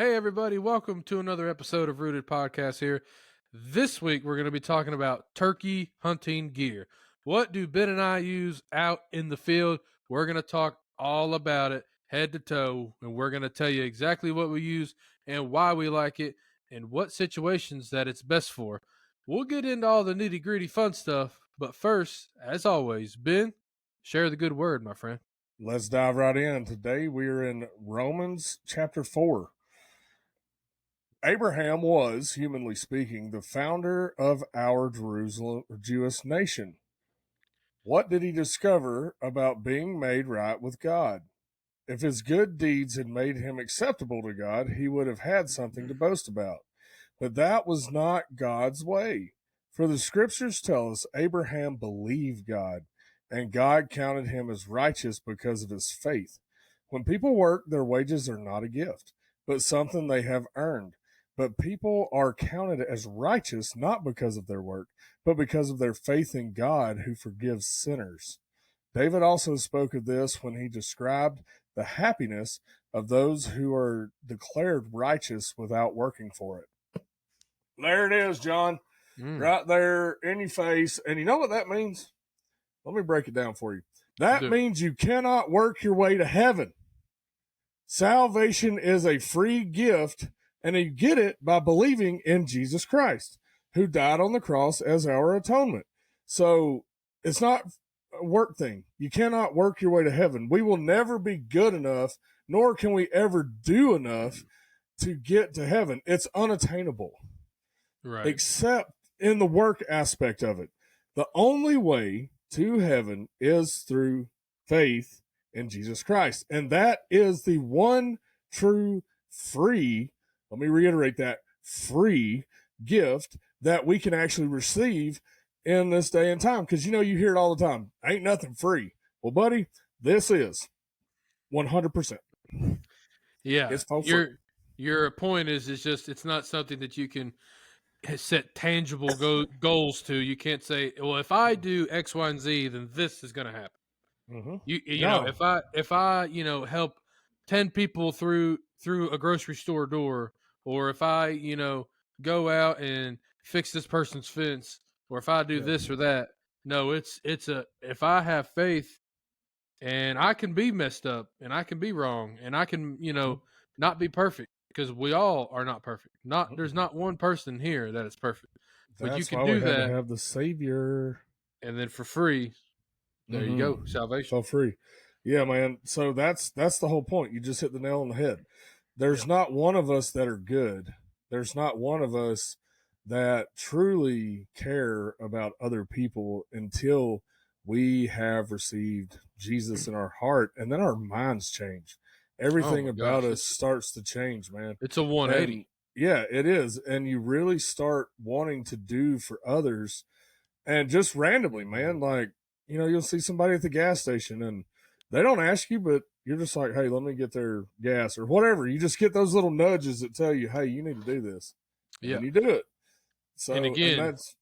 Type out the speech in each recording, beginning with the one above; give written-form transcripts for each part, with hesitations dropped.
Hey, everybody, welcome to another episode of Rooted Podcast here. This week, we're going to be talking about turkey hunting gear. What do Ben and I use out in the field? We're going to talk all about it, head to toe, and we're going to tell you exactly what we use and why we like it and what situations that it's best for. We'll get into all the nitty gritty fun stuff, but first, as always, Ben, share the good word, my friend. Let's dive right in. Today we are in Romans chapter 4. Abraham was, humanly speaking, the founder of our Jewish nation. What did he discover about being made right with God? If his good deeds had made him acceptable to God, he would have had something to boast about. But that was not God's way. For the scriptures tell us Abraham believed God, and God counted him as righteous because of his faith. When people work, their wages are not a gift, but something they have earned. But people are counted as righteous not because of their work, but because of their faith in God who forgives sinners. David also spoke of this when he described the happiness of those who are declared righteous without working for it. There it is, John, right there in your face. And you know what that means? Let me break it down for you. That means you cannot work your way to heaven. Salvation is a free gift, and you get it by believing in Jesus Christ, who died on the cross as our atonement. So it's not a work thing. You cannot work your way to heaven. We will never be good enough, nor can we ever do enough to get to heaven. It's unattainable, Right. Except in the work aspect of it. The only way to heaven is through faith in Jesus Christ. And that is the one true free, let me reiterate that, free gift that we can actually receive in this day and time. Because, you hear it all the time. Ain't nothing free. Well, buddy, this is 100%. Yeah. It's for free. Your point is it's not something that you can set tangible goals to. You can't say, well, if I do X, Y, and Z, then this is going to happen. Mm-hmm. You know, if I help 10 people through a grocery store door, or if I go out and fix this person's fence, or if I do this or that. No, if I have faith, and I can be messed up, and I can be wrong, and I can not be perfect, because we all are not perfect. There's not one person here that is perfect, but you can do we had that. to have the Savior. And then for free, there you go, salvation. So free. Yeah, man. So that's the whole point. You just hit the nail on the head. There's not one of us that are good. There's not one of us that truly care about other people until we have received Jesus in our heart, and then our minds change. Everything about us starts to change, man. It's a 180. And yeah, it is. And you really start wanting to do for others, and just randomly, man, like, you'll see somebody at the gas station and they don't ask you, but you're just like, hey, let me get their gas or whatever. You just get those little nudges that tell you, hey, you need to do this. And you do it. So, and again, that's,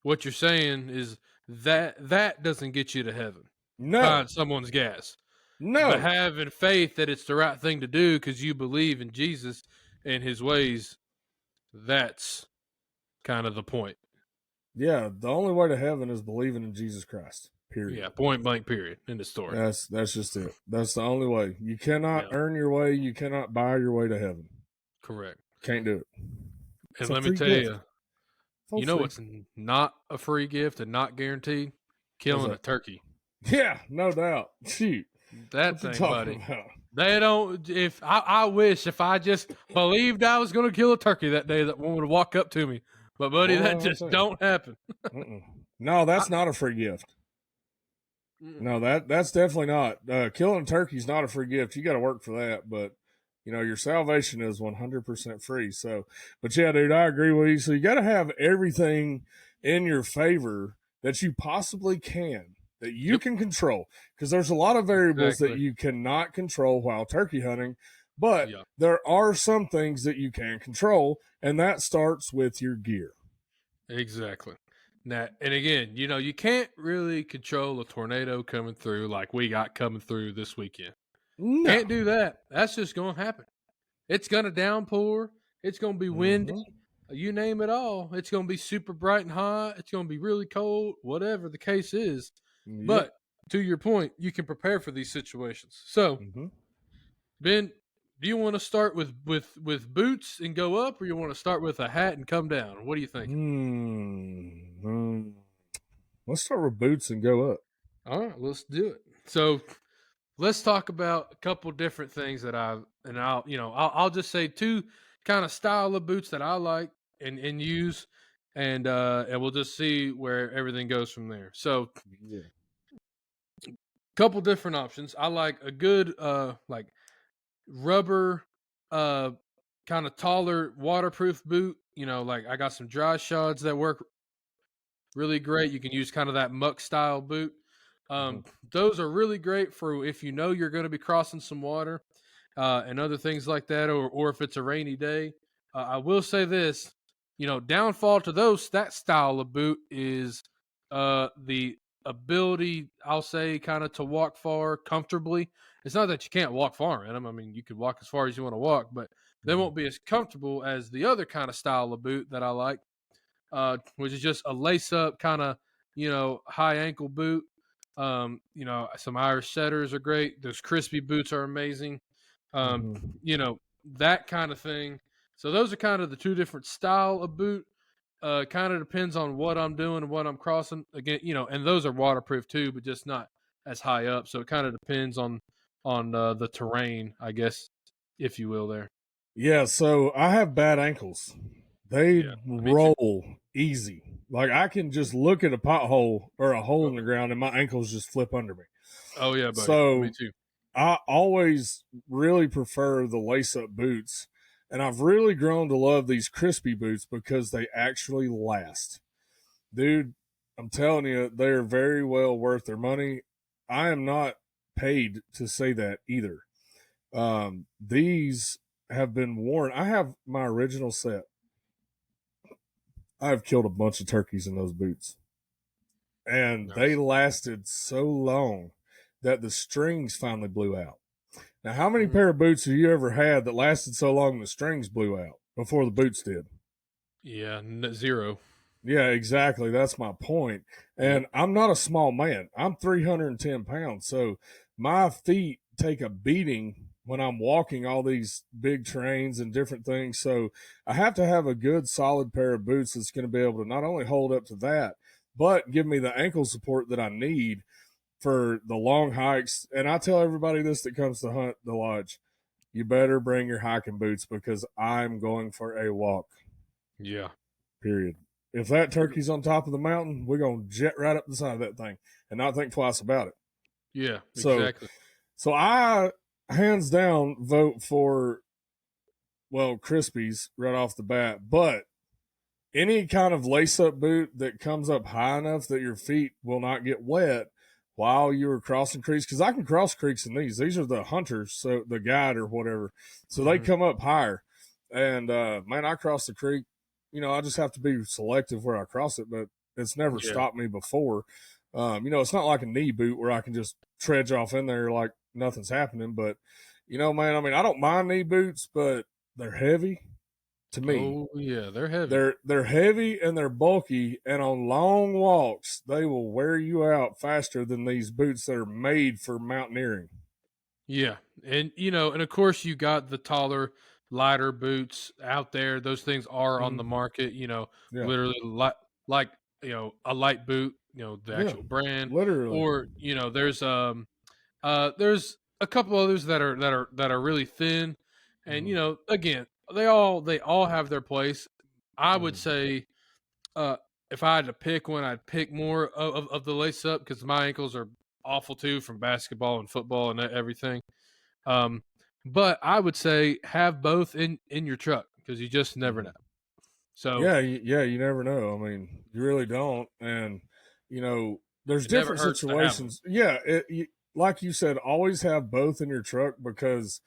what you're saying is that doesn't get you to heaven. No. Buying someone's gas. No. But having faith that it's the right thing to do because you believe in Jesus and his ways, that's kind of the point. Yeah, the only way to heaven is believing in Jesus Christ. Period. Yeah, point blank, period. In the story. That's just it. That's the only way. You cannot earn your way. You cannot buy your way to heaven. Correct. Can't do it. And let me tell you, you know what's not a free gift and not guaranteed? Killing a turkey. Yeah, no doubt. Shoot. That thing, buddy. They don't. If I wish if I just believed I was going to kill a turkey that day, that one would walk up to me. But buddy, that just don't happen. No, that's not a free gift. No, that's definitely not. Killing a turkey is not a free gift. You got to work for that. But your salvation is 100% free. So, but yeah, dude, I agree with you. So you got to have everything in your favor that you possibly can, that you can control, because there's a lot of variables that you cannot control while turkey hunting, but there are some things that you can control, and that starts with your gear. Exactly. Now, and again, you can't really control a tornado coming through like we got coming through this weekend. No. Can't do that. That's just going to happen. It's going to downpour. It's going to be windy. Mm-hmm. You name it all. It's going to be super bright and hot. It's going to be really cold, whatever the case is. Yep. But to your point, you can prepare for these situations. So, Mm-hmm. Ben, do you want to start with boots and go up, or you want to start with a hat and come down? What do you think? Hmm. Let's start with boots and go up. All right, let's do it. So let's talk about a couple different things that I'll just say two kind of style of boots that I like and use, and we'll just see where everything goes from there. So, Yeah. couple different options. I like a good like rubber uh kind of taller waterproof boot. Like I got some dry shods that work really great. You can use kind of that muck style boot. Mm-hmm. Um, those are really great for if you know you're going to be crossing some water and other things like that, or if it's a rainy day. I will say this, downfall to that style of boot is the ability, I'll say, kind of to walk far comfortably. It's not that you can't walk far in them. I mean, you can walk as far as you want to walk, but they Mm-hmm. won't be as comfortable as the other kind of style of boot that I like, which is just a lace up kind of, high ankle boot. Some Irish setters are great. Those crispy boots are amazing. Um, Mm-hmm. that kind of thing. So those are kind of the two different style of boot. Kind of depends on what I'm doing and what I'm crossing. Again, and those are waterproof too, but just not as high up. So it kind of depends on the terrain, I guess, if you will. There. Yeah, so I have bad ankles. They Yeah, me too. roll easy. Like I can just look at a pothole or a hole in the ground and my ankles just flip under me. Oh yeah, buddy. Me So too. I always really prefer the lace up boots. And I've really grown to love these crispy boots because they actually last. Dude, I'm telling you, they're very well worth their money. I am not paid to say that either. These have been worn. I have my original set. I've killed a bunch of turkeys in those boots, and they Nice. lasted so long that the strings finally blew out. Now, how many Mm, pair of boots have you ever had that lasted so long the strings blew out before the boots did? yeah, zero. Yeah, exactly. That's my point. Yep. And I'm not a small man. I'm 310 pounds. So my feet take a beating when I'm walking all these big trains and different things. So I have to have a good solid pair of boots that's going to be able to not only hold up to that, but give me the ankle support that I need for the long hikes. And I tell everybody this that comes to hunt the lodge, you better bring your hiking boots because I'm going for a walk. Yeah. Period. If that turkey's on top of the mountain, we're gonna jet right up the side of that thing and not think twice about it. Yeah. So, Exactly. so I hands down vote for Crispies right off the bat. But any kind of lace up boot that comes up high enough that your feet will not get wet while you are crossing creeks, because I can cross creeks in these. These are the hunters, so the guide or whatever. So they Hmm. come up higher. And man, I cross the creek. I just have to be selective where I cross it, but it's never Yeah. stopped me before. It's not like a knee boot where I can just trudge off in there like nothing's happening. But man, I mean, I don't mind knee boots, but they're heavy to me. Oh yeah, they're heavy. They're heavy and they're bulky, and on long walks, they will wear you out faster than these boots that are made for mountaineering. Yeah, and of course you got the taller, lighter boots out there. Those things are on the Mm-hmm. market. Yeah, Literally like a light boot. The yeah, actual brand, literally. or there's a couple others that are really thin, and Mm-hmm. again they all have their place. I would Mm-hmm. say, uh, if I had to pick one, I'd pick more of the lace up because my ankles are awful too from basketball and football and everything. Um, but I would say have both in your truck because you just never Mm-hmm. know. So Yeah, yeah, you never know. I mean, you really don't, and there's it never different hurts to have them. situations. Yeah, like you said, always have both in your truck because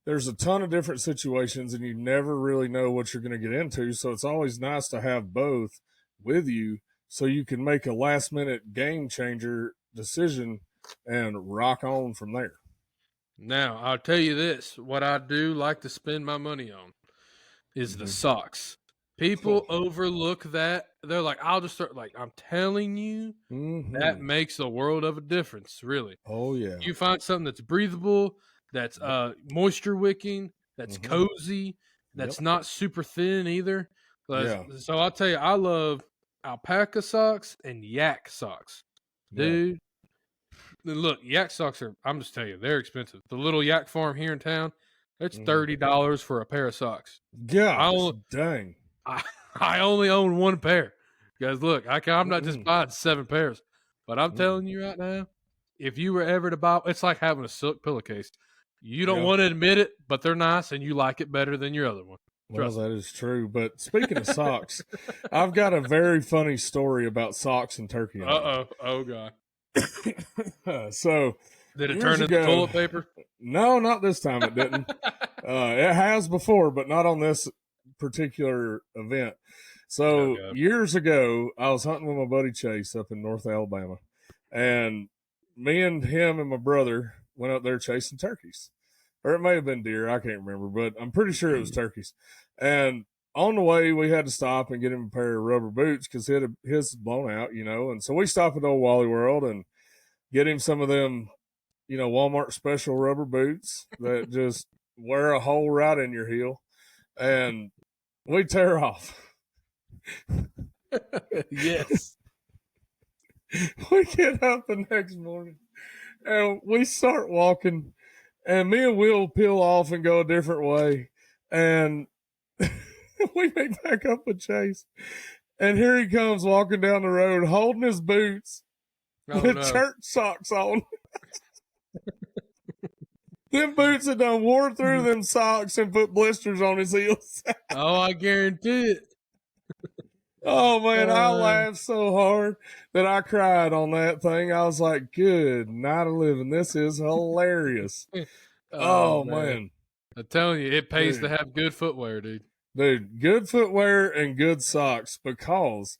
there's a ton of different situations and you never really know what you're going to get into. So it's always nice to have both with you so you can make a last minute game changer decision and rock on from there. Now, I'll tell you this. What I do like to spend my money on is the socks. People overlook that. They're like, I'll just start. Like, I'm telling you, that makes a world of a difference, really. Oh, yeah. You find something that's breathable, that's moisture wicking, that's cozy, that's not super thin either. Yeah. So I'll tell you, I love alpaca socks and yak socks. Dude, look, yak socks are, I'm just telling you, they're expensive. The little yak farm here in town, it's $30 for a pair of socks. Gosh, dang. I only own one pair. Guys, look, I'm not just buying 7 pairs, but I'm telling you right now, if you were ever to buy, it's like having a silk pillowcase. You don't want to admit it, but they're nice and you like it better than your other one. Well, that is true. But speaking of socks, I've got a very funny story about socks and turkey. Oh God. So, did it turn into toilet paper? No, not this time. It didn't. It has before, but not on this particular event. So years ago, I was hunting with my buddy Chase up in North Alabama, and me and him and my brother went up there chasing turkeys, or it may have been deer. I can't remember, but I'm pretty sure it was turkeys. And on the way, we had to stop and get him a pair of rubber boots because his blown out, And so we stopped at Old Wally World and get him some of them, Walmart special rubber boots that just wear a hole right in your heel. And we tear off. Yes. We get up the next morning and we start walking, and me and Will peel off and go a different way. And we make back up with Chase. And here he comes walking down the road holding his boots with church socks on. Them boots had done wore through them socks and put blisters on his heels. Oh, I guarantee it. Oh, man, I laughed so hard that I cried on that thing. I was like, good night of living. This is hilarious. Oh, man. I'm telling you, it pays to have good footwear, dude. Dude, good footwear and good socks, because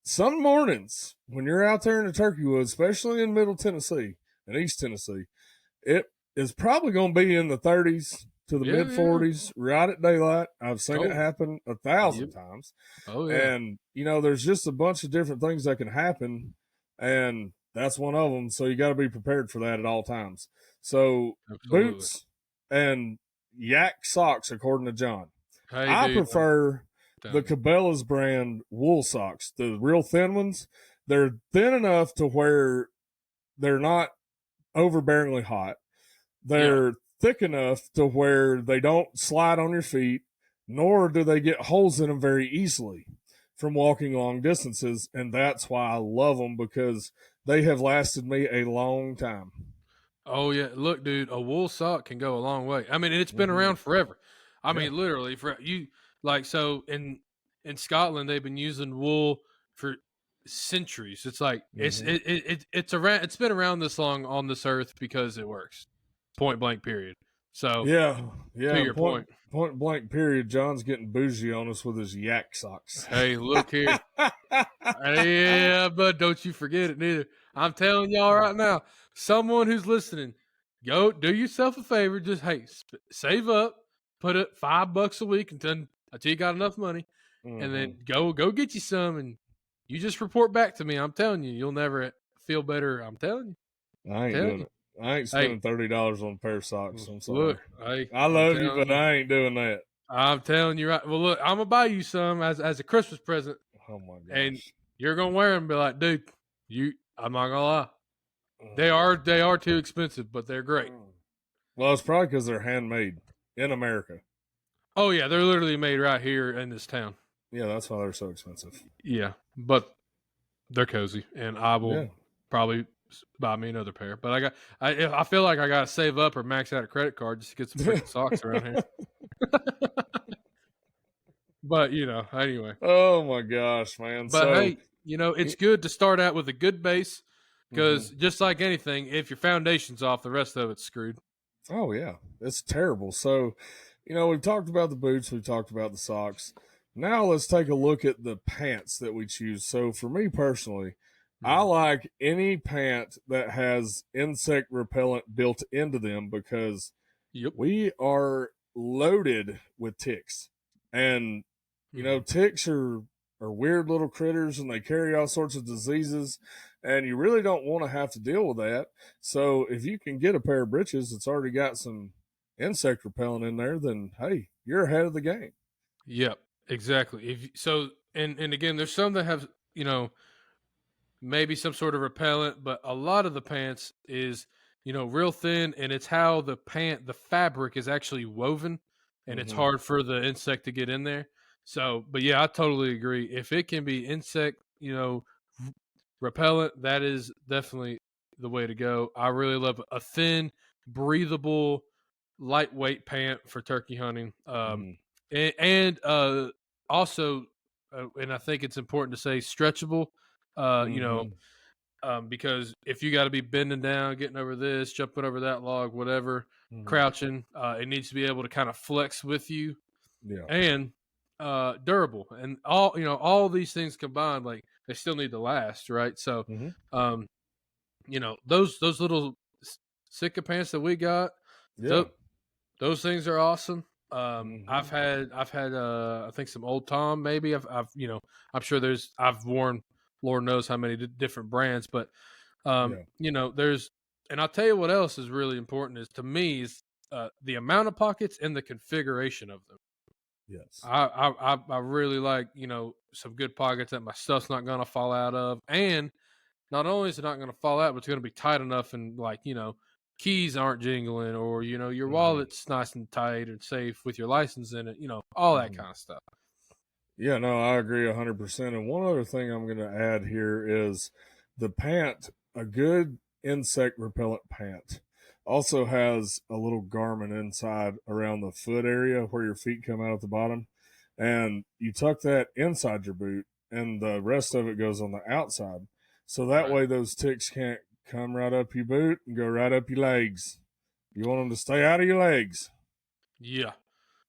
some mornings when you're out there in the turkey woods, especially in Middle Tennessee and East Tennessee, it is probably going to be in the 30s to the mid 40s right at daylight. I've seen it happen 1,000 times. Oh, yeah. And, there's just a bunch of different things that can happen, and that's one of them. So you got to be prepared for that at all times. So boots and yak socks, according to John. Hey, I prefer the Cabela's brand wool socks, the real thin ones. They're thin enough to where they're not overbearingly hot. They're thick enough to where they don't slide on your feet, nor do they get holes in them very easily from walking long distances. And that's why I love them, because they have lasted me a long time. Oh, yeah. Look, dude, a wool sock can go a long way. I mean, it's been around forever. I mean, literally, so in Scotland, they've been using wool for centuries. It's like it's been around this long on this earth because it works. Point blank, period. So to your point blank, period. John's getting bougie on us with his yak socks. Hey, look here. Yeah, but don't you forget it neither. I'm telling y'all right now, someone who's listening, go do yourself a favor. Just save up, put it $5 a week until you got enough money, and then go get you some, and you just report back to me. I'm telling you, you'll never feel better. I'm telling you. I ain't doing it. I ain't spending $30 on a pair of socks. I'm sorry. Look, I love you, but I ain't doing that. I'm telling you right. Well, look, I'm gonna buy you some as a Christmas present. Oh my gosh! And you're gonna wear them and be like, dude, I'm not gonna lie, they are too expensive, but they're great. Well, it's probably because they're handmade in America. Oh yeah, they're literally made right here in this town. Yeah, that's why they're so expensive. Yeah, but they're cozy, and I will probably buy me another pair. But I feel like I gotta save up or max out a credit card just to get some freaking socks around here. But anyway. Oh my gosh, man! But hey, it's good to start out with a good base, because just like anything, if your foundation's off, the rest of it's screwed. Oh yeah, it's terrible. So, we've talked about the boots, we've talked about the socks. Now let's take a look at the pants that we choose. So for me personally, I like any pant that has insect repellent built into them because Yep. we are loaded with ticks. And, ticks are weird little critters and they carry all sorts of diseases. And you really don't want to have to deal with that. So if you can get a pair of breeches that's already got some insect repellent in there, then hey, you're ahead of the game. Yep. Exactly. And again, there's some that have maybe some sort of repellent, but a lot of the pants is real thin, and it's how the fabric is actually woven, and it's Mm-hmm. hard for the insect to get in there. So, but yeah, I totally agree. If it can be insect, repellent, that is definitely the way to go. I really love a thin, breathable, lightweight pant for turkey hunting. Mm-hmm. And also, and I think it's important to say stretchable. Mm-hmm. Because if you got to be bending down, getting over this, jumping over that log, whatever, Mm-hmm. crouching, it needs to be able to kind of flex with you, Yeah. and durable, and all these things combined, like they still need to last, right? So, Mm-hmm. um, those little Sitka pants that we got, Yeah. th- those things are awesome. Mm-hmm. I've had I think some Old Tom, maybe I've I'm sure I've worn Lord knows how many different brands, but Yeah. there's, and I'll tell you what else is really important is to me is the amount of pockets and the configuration of them. Yes. I really like some good pockets that my stuff's not gonna fall out of, and not only is it not gonna fall out, but it's gonna be tight enough, and like keys aren't jingling, or your Mm-hmm. wallet's nice and tight and safe with your license in it, all that Mm-hmm. kind of stuff. Yeah, no, I agree 100%. And one other thing I'm going to add here is the pant, a good insect repellent pant, also has a little garment inside around the foot area where your feet come out at the bottom. And you tuck that inside your boot, and the rest of it goes on the outside. So that Right. way those ticks can't come right up your boot and go right up your legs. You want them to stay out of your legs. Yeah.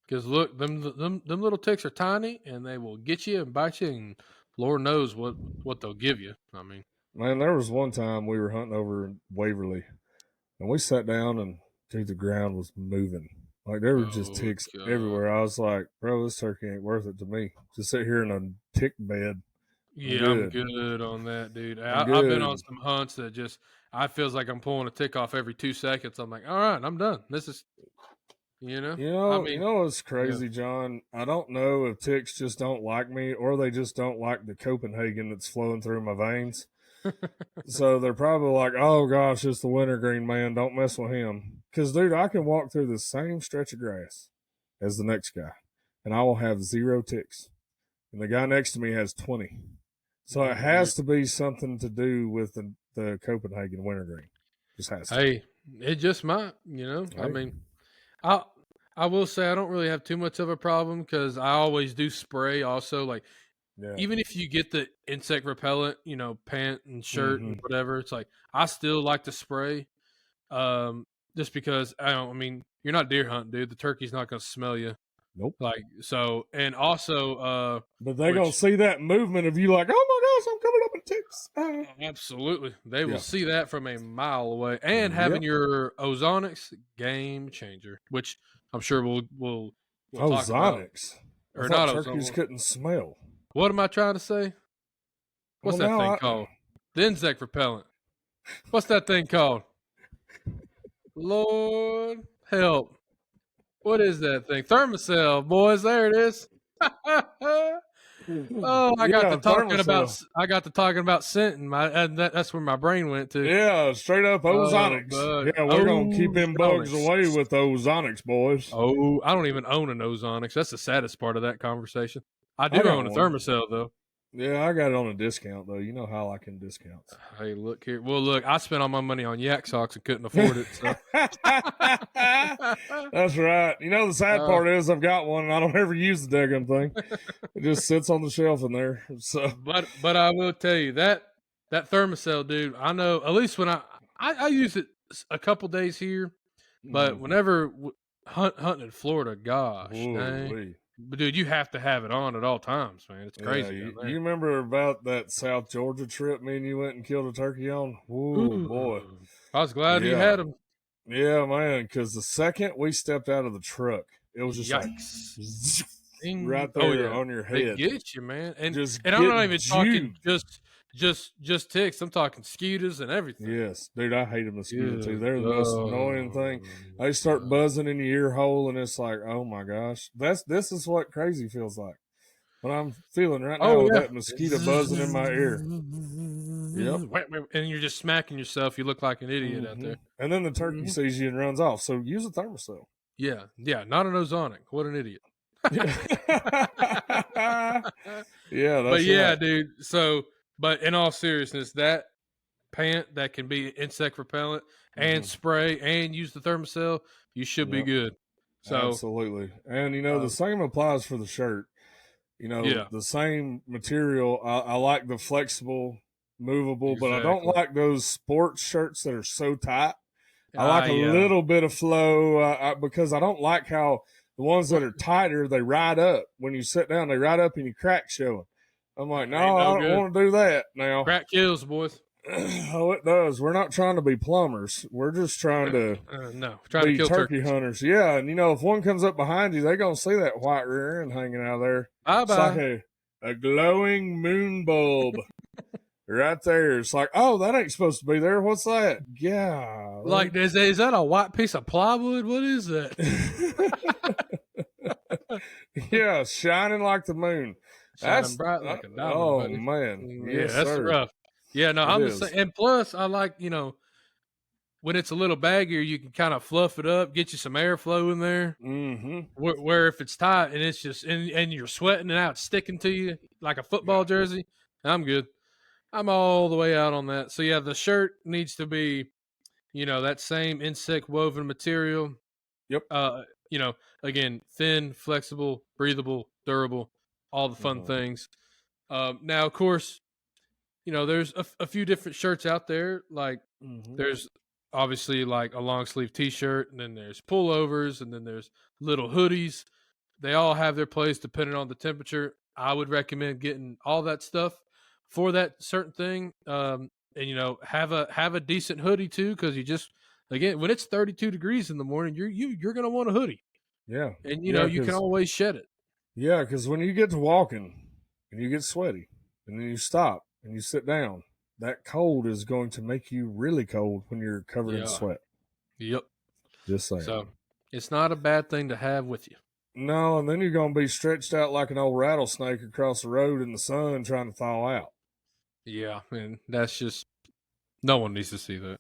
Because look, them little ticks are tiny, and they will get you and bite you, and Lord knows what they'll give you. I mean, Man, there was one time we were hunting over in Waverly, and we sat down and dude, the ground was moving. Like there were just oh ticks god, everywhere. I was like, bro, this turkey ain't worth it to me. Just sit here in a tick bed. I'm yeah, I'm good. good on that, dude. I'm I've been on good. some hunts that just I feels like I'm pulling a tick off every 2 seconds. I'm like, all right, I'm done. This is, I You mean, know what's yeah, crazy, John? I don't know if ticks just don't like me or they just don't like the Copenhagen that's flowing through my veins. So they're probably like, oh gosh, it's the wintergreen man. Don't mess with him. Because, dude, I can walk through the same stretch of grass as the next guy and I will have 0 ticks. And the guy next to me has 20. So it mm, has to be something to do with the Copenhagen wintergreen. Just has to. hey, it just might. I Hey, mean, I I will say I don't really have too much of a problem because I always do spray. Also, like yeah. even if you get the insect repellent, pant and shirt and Mm-hmm. whatever, it's like I still like to spray. Just because I mean, you're not deer hunting, dude. The turkey's not going to smell you. Nope. Like so, and also, But they going to which see that movement of you like, oh my gosh, I'm coming up in ticks. absolutely they will Yeah. see that from a mile away. And having Yep. your ozonics, game changer, which I'm sure we'll talk about, Ozonics. I or thought not turkeys ozone. couldn't smell. What am I trying to say? Well, What's that now thing I. called? The insect repellent. What's that thing called? Lord help. What is that thing? Thermacell, boys. There it is. Oh, Yeah, thermocell. I got to talking about scent, and that's where my brain went to. Yeah, straight up Oh, ozonics. but Yeah, we're gonna keep them bugs ozonics. away with ozonics, boys. Oh, I don't even own an ozonics. That's the saddest part of that conversation. I I do got own a one. Thermacell though. Yeah, I got it on a discount though. You know how I can discounts. Hey, look here. Well, look, I spent all my money on yak socks and couldn't afford it. So, That's right. You know the sad uh, part is I've got one and I don't ever use the daggum thing. It just sits on the shelf in there. So but I will tell you that Thermacell, dude. I know at least when I use it a couple days here, but mm-hmm. whenever hunting in Florida, gosh dang, Ooh-wee. But dude, you have to have it on at all times, man. It's Yeah, crazy down you there. remember about that South Georgia trip me and you went and killed a turkey on? Ooh, boy. Ooh, I was glad you Yeah. had them. Yeah, man, because the second we stepped out of the truck, it was just like Yikes. right Oh there yeah, on your they head. get you, man. Just And I'm not getting even talking juked. just ticks. I'm talking mosquitoes and everything. Yes, dude, I hate a mosquito too. Good They're the most annoying thing. They start God. buzzing in your ear hole, and it's like, oh my gosh, this is what crazy feels like. What I'm feeling right Oh now with yeah. that mosquito buzzing in my ear. Yep. And you're just smacking yourself. You look like an idiot out there. And then the turkey Mhm. sees you and runs off. So use a thermocell. Yeah, not an ozonic. What an idiot. Yeah, yeah, But that's yeah, right. dude. So, but in all seriousness, that pant that can be insect repellent and Mm-hmm. spray and use the thermocell, you should be Yep, good. So, absolutely. And the um, same applies for the shirt. yeah, The same material. I like the flexible, movable, but I don't exactly. like those sports shirts that are so tight. I like a Yeah. little bit of flow because I don't like how the ones that Well, are tighter, they ride up. When you sit down, they ride up and your crack showing. I'm like, ain't no, no I don't good. want to do that now. Crack kills, boys. Oh, it does. We're not trying to be plumbers. We're just trying to No, trying to be kill turkey turkeys. hunters. Yeah, and if one comes up behind you, they're gonna see that white rear end hanging out there. Bye It's like bye. a glowing moon bulb right there. It's like, oh, that ain't supposed to be there. What's that? Yeah. Like, is that a white piece of plywood? What is that? Yeah, shining like the moon. Shining bright like a diamond, oh buddy. man, Yeah, yes that's sir. rough. Yeah, no, It I'm the same. is. And plus, I like, when it's a little baggier, you can kind of fluff it up, get you some airflow in there. Mm-hmm. Where if it's tight and it's just and you're sweating and out sticking to you like a football Yeah. jersey, I'm good. I'm all the way out on that. So yeah, the shirt needs to be, that same insect woven material. Yep. Uh, again, thin, flexible, breathable, durable, all the fun Mm-hmm. things. Now, of course, there's a few different shirts out there. Like Mm-hmm. there's obviously like a long sleeve T-shirt, and then there's pullovers, and then there's little hoodies. They all have their place depending on the temperature. I would recommend getting all that stuff for that certain thing. And have a decent hoodie too, because you just again when it's 32 degrees in the morning, you're gonna want a hoodie, Yeah. and Yeah, you can always shed it. because when you get to walking and you get sweaty and then you stop and you sit down, that cold is going to make you really cold when you're covered in Yeah. sweat. Yep. Just saying. So it's not a bad thing to have with you. No, and then you're going to be stretched out like an old rattlesnake across the road in the sun trying to thaw out. Yeah, and that's just no one needs to see that.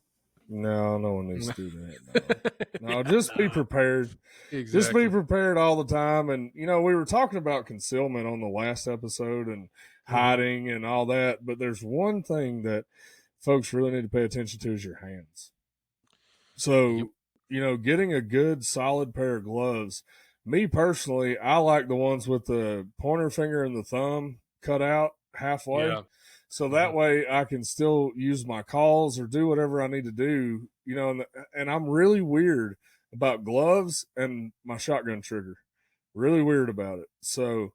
No, no one needs to do that. No, just be prepared. Exactly. Just be prepared all the time. And, we were talking about concealment on the last episode and hiding and all that. But there's one thing that folks really need to pay attention to is your hands. So, Yep. Getting a good solid pair of gloves. Me personally, I like the ones with the pointer finger and the thumb cut out halfway. Yeah. So that way I can still use my calls or do whatever I need to do, and I'm really weird about gloves and my shotgun trigger. Really weird about it. So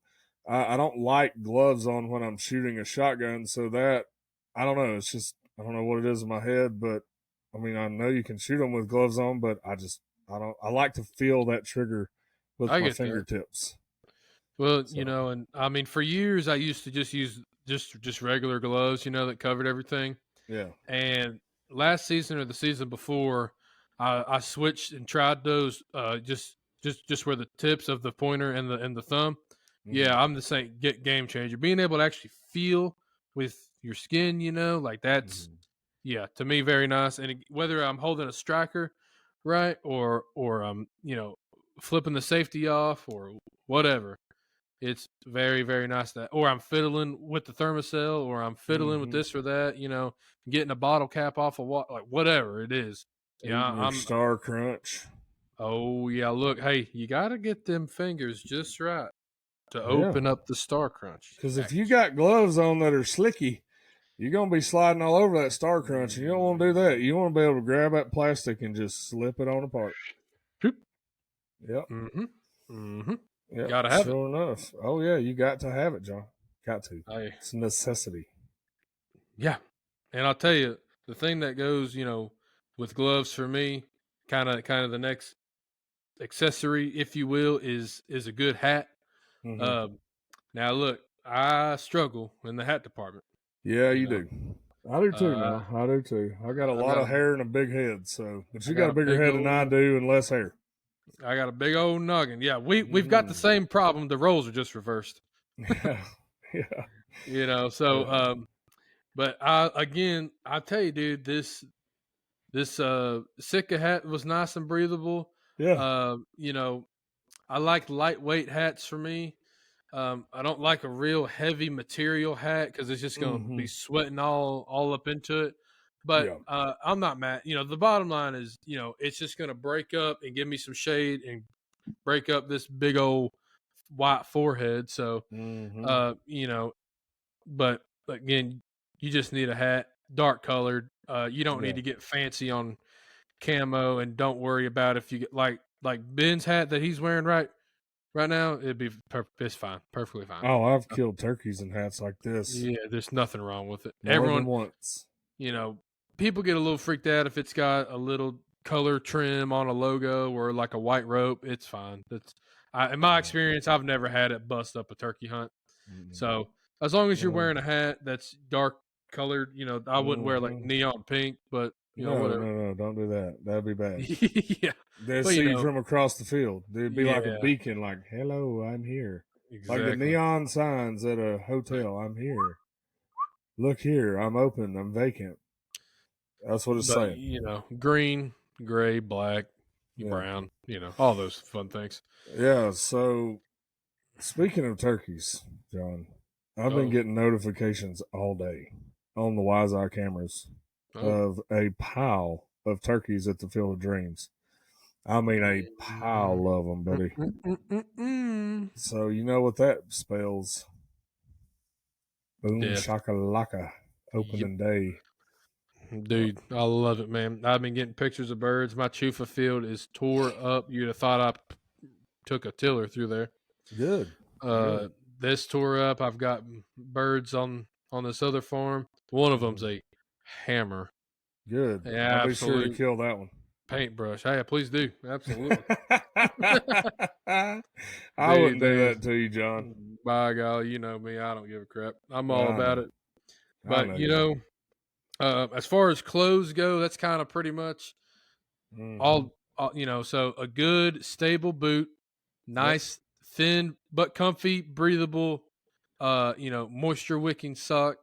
I don't like gloves on when I'm shooting a shotgun. So that, I don't know. It's just, I don't know what it is in my head, but I mean, I know you can shoot them with gloves on, but I like to feel that trigger with I my get that. fingertips. Well, So, and I mean, for years I used to just use just regular gloves, that covered everything. yeah. And last season or the season before, I switched and tried those just where the tips of the pointer and the thumb. Mm-hmm. Yeah, I'm the same game changer. Being able to actually feel with your skin, like that's Mm-hmm. yeah, to me very nice. And whether I'm holding a striker, right, or flipping the safety off or whatever, it's very, very nice that, or I'm fiddling with the thermocell, or I'm fiddling with Mm-hmm. this or that, getting a bottle cap off of like whatever it is. Yeah, Eating your Star Crunch. oh yeah, look, hey, you got to get them fingers just right to Yeah. open up the Star Crunch Because if you package. got gloves on that are slicky, you're going to be sliding all over that Star Crunch, and you don't want to do that. You want to be able to grab that plastic and just slip it on apart. Shoop. Yep. Mm-hmm. Mm-hmm. Yep, Gotta have it. sure enough. Oh yeah, you got to have it, John. Got to. I It's a necessity. Yeah, and I'll tell you the thing that goes, with gloves for me, kind of the next accessory, if you will, is a good hat. Hmm. Um, Now look, I struggle in the hat department. Yeah, You you know, do. I do too. uh, Now I do too. I got a I lot got of hair and a big head, so but I you got got a a bigger big head than I old do and less hair. I got a big old noggin. Yeah, we've got the Hmm. same problem. The roles are just reversed. Yeah, yeah, So yeah, but I tell you, dude, this Sika hat was nice and breathable. yeah. Uh, you know, I like lightweight hats for me. I don't like a real heavy material hat because it's just going to Hmm. be sweating all up into it. But Yeah, I'm not mad. The bottom line is, it's just going to break up and give me some shade and break up this big old white forehead. So, hmm, uh, you know, but again, you just need a hat, dark colored. You don't need yeah. to get fancy on camo, and don't worry about if you get like Ben's hat that he's wearing right now. It's fine, perfectly fine. Oh, I've killed turkeys in hats like this Yeah, there's nothing wrong with it. more than Everyone, once. you know, people get a little freaked out if it's got a little color trim on a logo or like a white rope. It's fine. In my Yeah. experience, I've never had it bust up a turkey hunt. Mm-mm. So as long as you're Well, wearing a hat that's dark colored, I wouldn't wear like hmm. neon pink, but No, whatever. no, no, don't do that. That'd be bad. Yeah, They'd but see you from across the field. It'd be like a yeah, beacon, like, hello, I'm here. Like the exactly. neon signs at a hotel, I'm here. Look here, I'm open, I'm vacant. That's what it's But saying. green, gray, black, Yeah. brown, all those fun things. Yeah, so speaking of turkeys, John, I've been Oh, getting notifications all day on the Wise Eye cameras oh. of a pile of turkeys at the Field of Dreams. I mean, a Mm, pile of them, mm, buddy. mm, mm, mm, mm. So you know what that spells. Boom Death. shakalaka. Yep. Opening day. Dude, I love it, man. I've been getting pictures of birds. My chufa field is tore up. You'd have thought took a tiller through there. Good. Uh, Good. this tore up. I've got birds on this other farm. One of Hmm. them's a hammer, Good. I'll be sure to absolute kill that one. paintbrush. Hey, please do, absolutely, I dude. wouldn't do There's that to you, John. by golly, you know me. I don't give a crap. I'm all I about know. it. I But know you do. as far as clothes go, that's kind of pretty much Hmm. all. So a good stable boot, Yep. nice thin but comfy, breathable. Moisture wicking sock,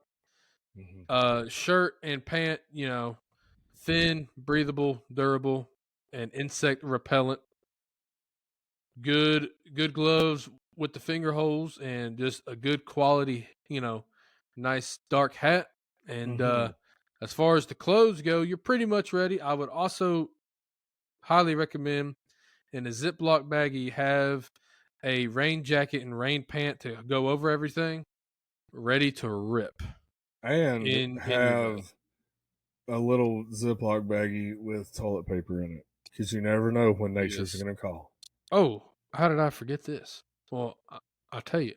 Hmm. shirt and pant. Thin, breathable, durable, and insect repellent. Good gloves with the finger holes, and just a good quality. Nice dark hat. And Hmm. as far as the clothes go, you're pretty much ready. I would also highly recommend in a Ziploc baggie you have a rain jacket and rain pant to go over everything, ready to rip And in your van. have a little Ziploc baggie with toilet paper in it because you never know when nature's Yes. going to call. Oh, how did I forget this? Well, I'll tell you.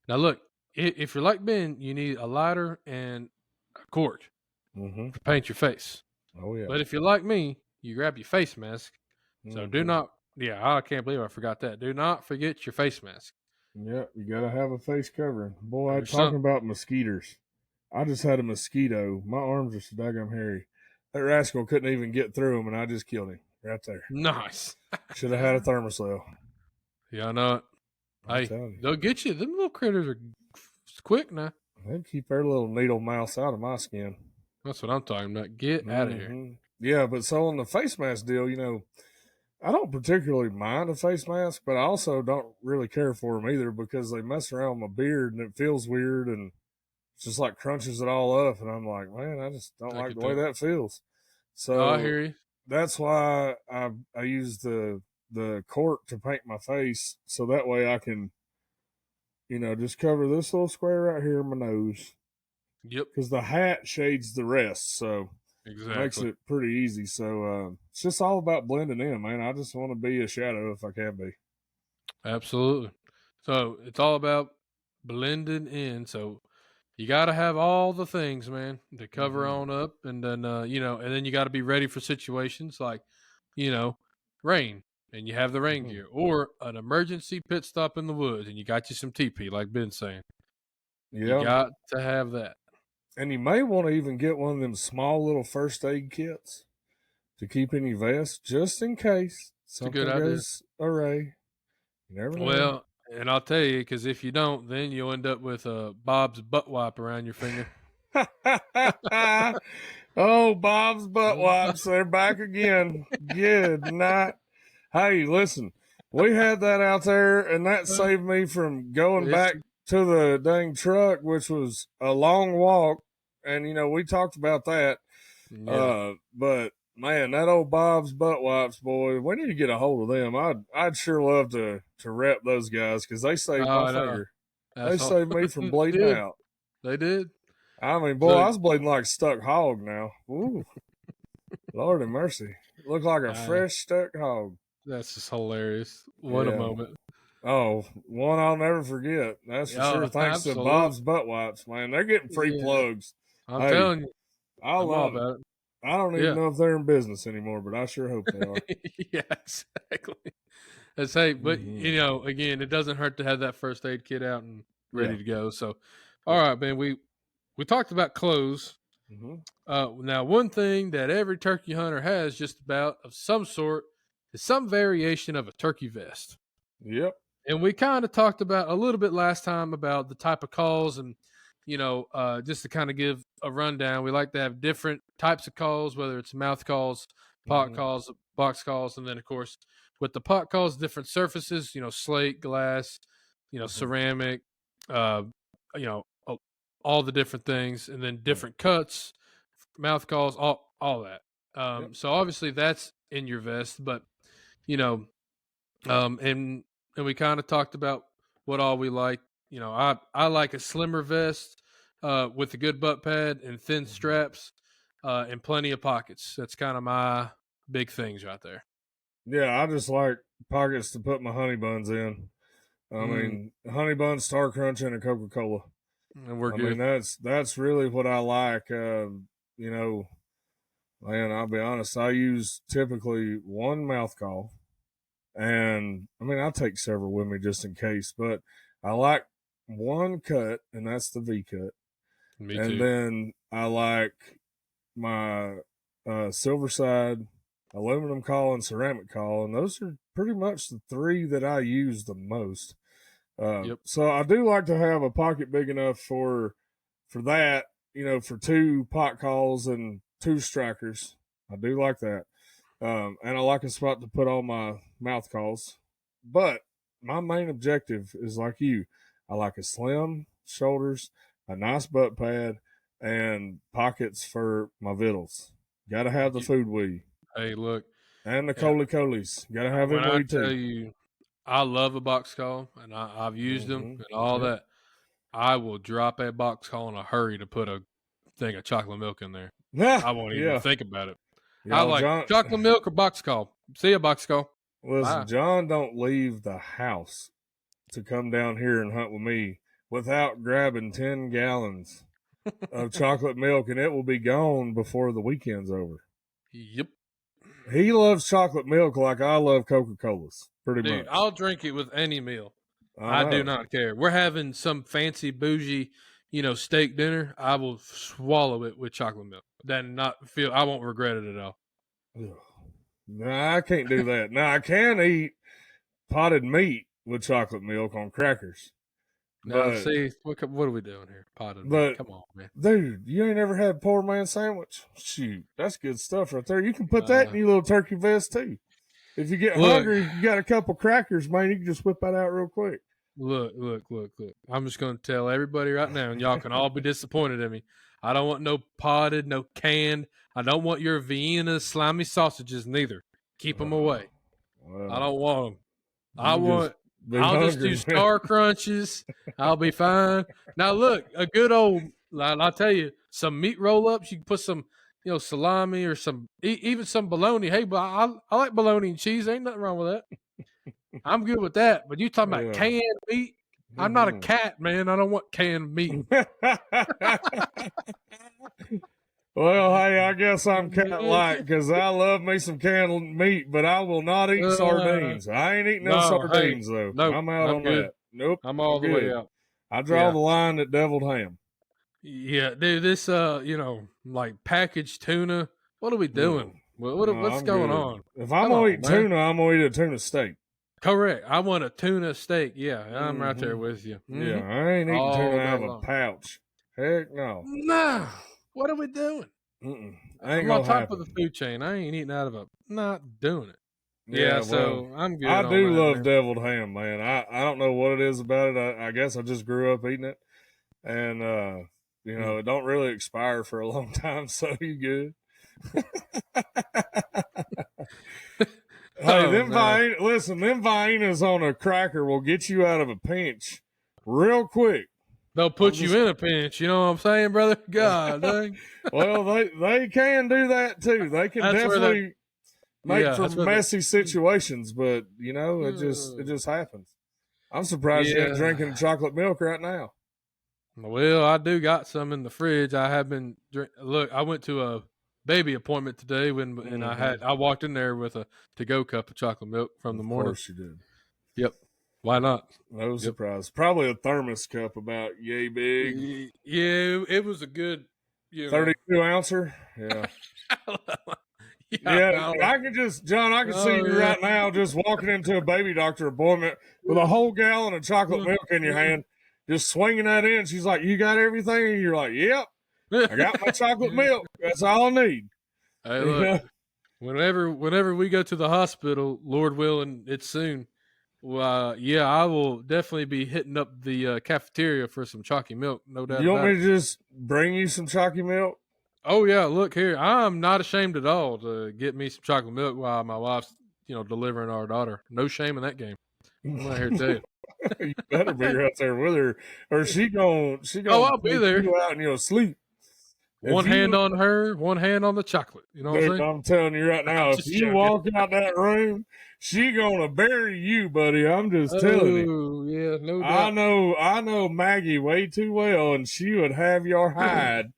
Now, look, if you're like Ben, you need a lighter and a cork Hmm. to paint your face. Oh, yeah. But if you're like me, you grab your face mask. So do Hmm. not, yeah, I can't believe I forgot that. Do not forget your face mask. Yep, you got to have a face covering. Boy, There's talking some about mosquitoes. I just had a mosquito. My arms are so daggum hairy. That rascal couldn't even get through them, and I just killed him right there. nice. Should have had a thermocell. Yeah, I know it. I'm Hey, telling you. they'll get you. Them little critters are quick now. They keep their little needle mouse out of my skin. That's what I'm talking about. Get out of here. Yeah, but so on the face mask deal, I don't particularly mind a face mask, but I also don't really care for them either because they mess around with my beard and it feels weird and it's just like crunches it all up. And I'm like, man, I just don't I like could the way do. that feels. Oh, I So hear you. that's why I use the cork to paint my face so that way I can just cover this little square right here in my nose Yep, because the hat shades the rest, so it makes exactly. it pretty easy. So it's just all about blending in, man. I just want to be a shadow if I can be. Absolutely. So it's all about blending in. So you got to have all the things, man, to cover Mm-hmm. on up, and then and then you got to be ready for situations like, you know, rain, and you have the rain Mm-hmm. gear, or an emergency pit stop in the woods, and you got you some TP, like Ben's saying. You Yeah. got to have that. And you may want to even get one of them small little first aid kits to keep in your vest just in case It's a good something idea. goes awry. You never know. Well, and I'll tell you, because if you don't, then you'll end up with a Bob's butt wipe around your finger. Oh, Bob's butt wipes. They're back again. Good night. Hey, listen, we had that out there, and that saved me from going It's back to the dang truck, which was a long walk. And, we talked about that. yeah. But man, that old Bob's butt wipes, boy, we need to get a hold of them. I'd sure love to rep those guys because they saved Oh, my I know. finger. They That's all. saved me from They bleeding did. out. They did. I mean, boy, So I was bleeding like stuck hog now. Ooh, Lord have mercy. Looked like a uh, fresh stuck hog. that's just hilarious. What a Yeah. moment. Oh, one I'll never forget. That's for sure. Yeah, Thanks to absolutely. Bob's Butt Wipes, man. They're getting free Yeah. plugs. I'm Hey, telling you, I I'm all love it. about I don't it. even Yeah. know if they're in business anymore, but I sure hope they are. Yeah, exactly. Let's say, but Mm-hmm. again, it doesn't hurt to have that first aid kit out and Yeah. ready to go. So, all Yeah. right, man, we talked about clothes. Mm-hmm. Now, one thing that every turkey hunter has just about of some sort is some variation of a turkey vest. Yep. And we kind of talked about a little bit last time about the type of calls, and just to kind of give a rundown, we like to have different types of calls, whether it's mouth calls, pot Mm-hmm. calls, box calls, and then of course with the pot calls, different surfaces, slate, glass, Mm-hmm. ceramic, uh, you know, a- all the different things, and then Mm-hmm. different cuts, mouth calls, all that. Yep. So obviously that's in your vest, but you know, um, and and we kind of talked about what all we like. I like a slimmer vest with a good butt pad and thin Mm-hmm. straps and plenty of pockets. That's kind of my big things right there. Yeah, I just like pockets to put my honey buns in. I Mm, mean, honey buns, Star Crunch, and a Coca Cola. and we're I mean, good. that's really what I like. You know, man, I'll be honest. I use typically one mouth call, and I mean, I take several with me just in case. But I like one cut, and that's the V cut, Me and too. then I like my silver side, aluminum call, and ceramic call, and those are pretty much the three that I use the most. Yep. So I do like to have a pocket big enough for that, for two pot calls and two strikers. I do like that. And I like a spot to put all my mouth calls. But my main objective is like you. I like a slim shoulders, a nice butt pad, and pockets for my vittles. Got to have the You- food with you. Hey, look. And the Yeah, coley colies. Got to have when them I with you tell too. you, I love a box call, and I've used them Mm-hmm. and all Yep. that. I will drop a box call in a hurry to put a thing of chocolate milk in there. Yeah. I won't even Yeah. think about it. I Y'all, like John. chocolate milk or box call. See ya, box call. Listen, Bye. John don't leave the house to come down here and hunt with me without grabbing 10 gallons of chocolate milk, and it will be gone before the weekend's over. Yep. He loves chocolate milk like I love Coca Cola's, pretty Dude, much. I'll drink it with any meal. I I do know. not care. We're having some fancy bougie, steak dinner. I will swallow it with chocolate milk. Then not feel I won't regret it at all. Ugh. Nah, I can't do that. Now, I can eat potted meat with chocolate milk on crackers, Now but, see what are we doing here? Potted meat. but, Come on, man. dude, you ain't never had poor man sandwich? Shoot, that's good stuff right there. You can put that Uh, in your little turkey vest too. If you get look, hungry, you got a couple crackers, man. You can just whip that out real quick. look. I'm just gonna tell everybody right now, and y'all can all be disappointed in me. I don't want no potted, no canned. I don't want your Vienna slimy sausages neither. Keep them away. I Well, don't want them. I you just want. be I'll just do hungry, man. Star Crunches. I'll be fine. Now look, a good old. I'll tell you, some meat roll ups. You can put some, salami or some even some bologna. Hey, but I like bologna and cheese. Ain't nothing wrong with that. I'm good with that. But you talking about Yeah. canned meat? I'm not a cat, man. I don't want canned meat. Well, hey, I guess I'm cat-like because I love me some canned meat, but I will not eat sardines. I ain't eating no sardines, though. Nope, I'm out on good. that. Nope, I'm all the good. way out. I draw the line at deviled ham. Yeah, dude, this like packaged tuna. What are we doing? What's I'm going good. on? If I'm going to eat tuna, I'm going to eat a tuna steak. Correct. I want a tuna steak. Yeah, I'm right there with you. Yeah, I ain't eating tuna out of a pouch. Heck no. Nah. What are we doing? I'm on top of the food chain. I ain't eating out of a. Not doing it. Yeah, so I'm good. I do love man. deviled ham, man. I don't know what it is about it. I guess I just grew up eating it, and it don't really expire for a long time, so you good. Hey, them Viennas on a cracker will get you out of a pinch real quick. They'll put you in a pinch. You know what I'm saying, brother? God dang. Well, they can do that too. They can definitely make for messy situations, but it just happens. I'm surprised you ain't drinking chocolate milk right now. Well, I do got some in the fridge. I have been look, I went to a baby appointment today and I walked in there with a to-go cup of chocolate milk from the morning. Of course you did. Yep. Why not? No surprise. Probably a thermos cup about yay big. Yeah, it was a good 32 ouncer. Yeah. Yeah, I can see you right now just walking into a baby doctor appointment with a whole gallon of chocolate milk in your hand, just swinging that in. She's like, "You got everything?" And you're like, "Yep, I got my chocolate milk. That's all I need." Hey, look, whenever we go to the hospital, Lord willing, it's soon. Well, I will definitely be hitting up the cafeteria for some chalky milk. No doubt. You want me to just bring you some chalky milk? Oh yeah, look here. I'm not ashamed at all to get me some chocolate milk while my wife's, delivering our daughter. No shame in that game. I'm right here to tell you. You better be right there with her, or she gonna I'll be there. You out and sleep. One hand on her, one hand on the chocolate. You know what I'm saying? I'm telling you right now, if you walk out that room, she gonna bury you, buddy. I'm just telling you. Yeah, no doubt. I know Maggie way too well, and she would have your hide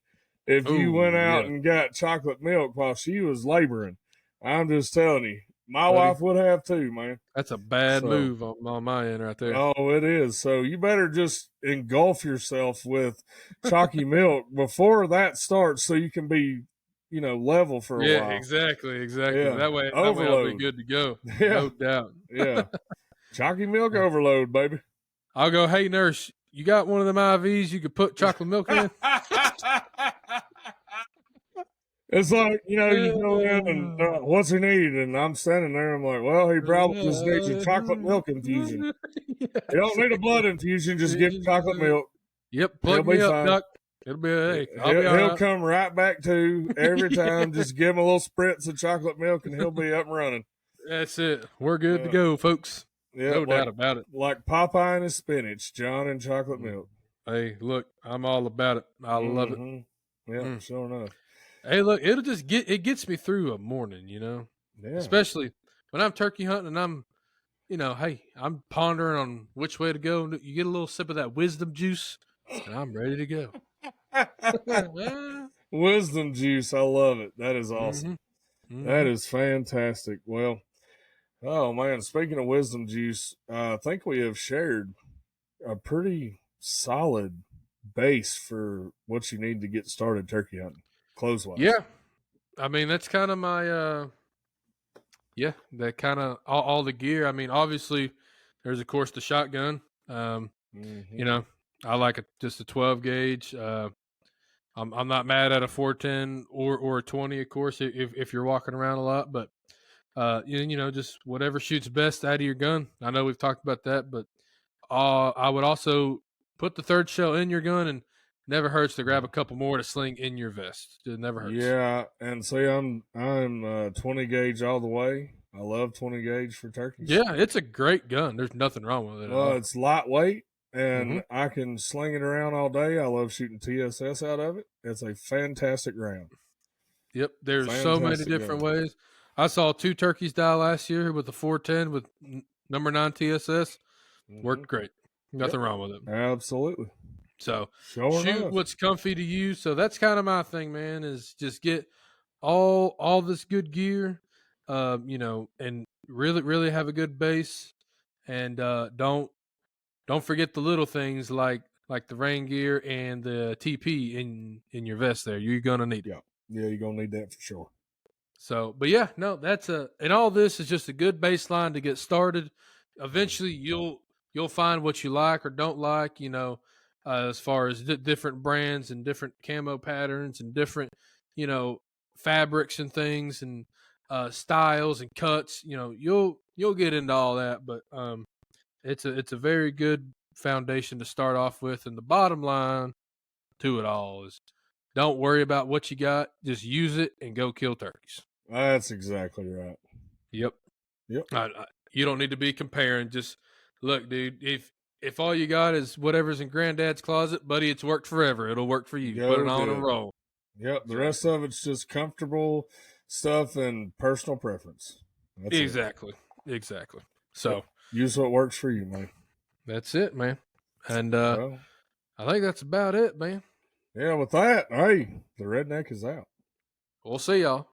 if you went out and got chocolate milk while she was laboring. I'm just telling you. My wife would have too, man. That's a bad move on my end right there. Oh, it is. So you better just engulf yourself with chalky milk before that starts so you can be, level for a while. Yeah, exactly. Yeah. That way I'll be good to go. Yeah. No doubt. Yeah. Chalky milk overload, baby. I'll go, hey, nurse, you got one of them IVs you could put chocolate milk in? It's like, you go in and what's he need? And I'm standing there. I'm like, well, he probably just needs a chocolate milk infusion. You don't need a blood infusion. Just give chocolate milk. Yep. Plug me up, Doc. It'll be he'll come right back to every time. Just give him a little spritz of chocolate milk and he'll be up and running. That's it. We're good to go, folks. Yeah, no doubt about it. Like Popeye and his spinach, John and chocolate milk. Hey, look, I'm all about it. I love it. Yeah, sure enough. Hey, look, it gets me through a morning, Yeah. Especially when I'm turkey hunting and I'm, hey, I'm pondering on which way to go. You get a little sip of that wisdom juice, and I'm ready to go. Wisdom juice, I love it. That is awesome. That is fantastic. Well, oh man, speaking of wisdom juice, I think we have shared a pretty solid base for what you need to get started turkey hunting. Clothes-wise. Yeah. I mean, that's kind of my, that kind of all the gear. I mean, obviously, there's, of course, the shotgun. I like just a 12 gauge. I'm not mad at a 410 or a 20, of course, if you're walking around a lot. But, just whatever shoots best out of your gun. I know we've talked about that, but I would also put the third shell in your gun and never hurts to grab a couple more to sling in your vest. It never hurts. Yeah, and see, I'm 20 gauge all the way. I love 20 gauge for turkeys. Yeah, it's a great gun. There's nothing wrong with it. Well, it's lightweight, and I can sling it around all day. I love shooting TSS out of it. It's a fantastic round. Yep, there's so many different ways. I saw 2 turkeys die last year with a 410 with number 9 TSS Mhm. worked great. Nothing wrong with it. Absolutely. So Sure shoot enough. what's comfy to you. So that's kind of my thing, man, is just get all this good gear, and really have a good base, and don't forget the little things like the rain gear and the TP in your vest. There, you're gonna need it. Yeah, you're gonna need that for sure. So, but yeah, no, and all this is just a good baseline to get started. Eventually, you'll find what you like or don't like, as far as different brands and different camo patterns and different, fabrics and things and styles and cuts. You'll get into all that, but it's a very good foundation to start off with. And the bottom line to it all is, don't worry about what you got, just use it and go kill turkeys. That's exactly right. Yep. Yep. You don't need to be comparing. Just look, dude. If all you got is whatever's in Granddad's closet, buddy, it's worked forever. It'll work for you. Put it on and roll. Yep. The rest of it's just comfortable stuff and personal preference. That's exactly. So yep. Use what works for you, man. That's it, man. And I think that's about it, man. Yeah. With that, hey, the redneck is out. We'll see y'all.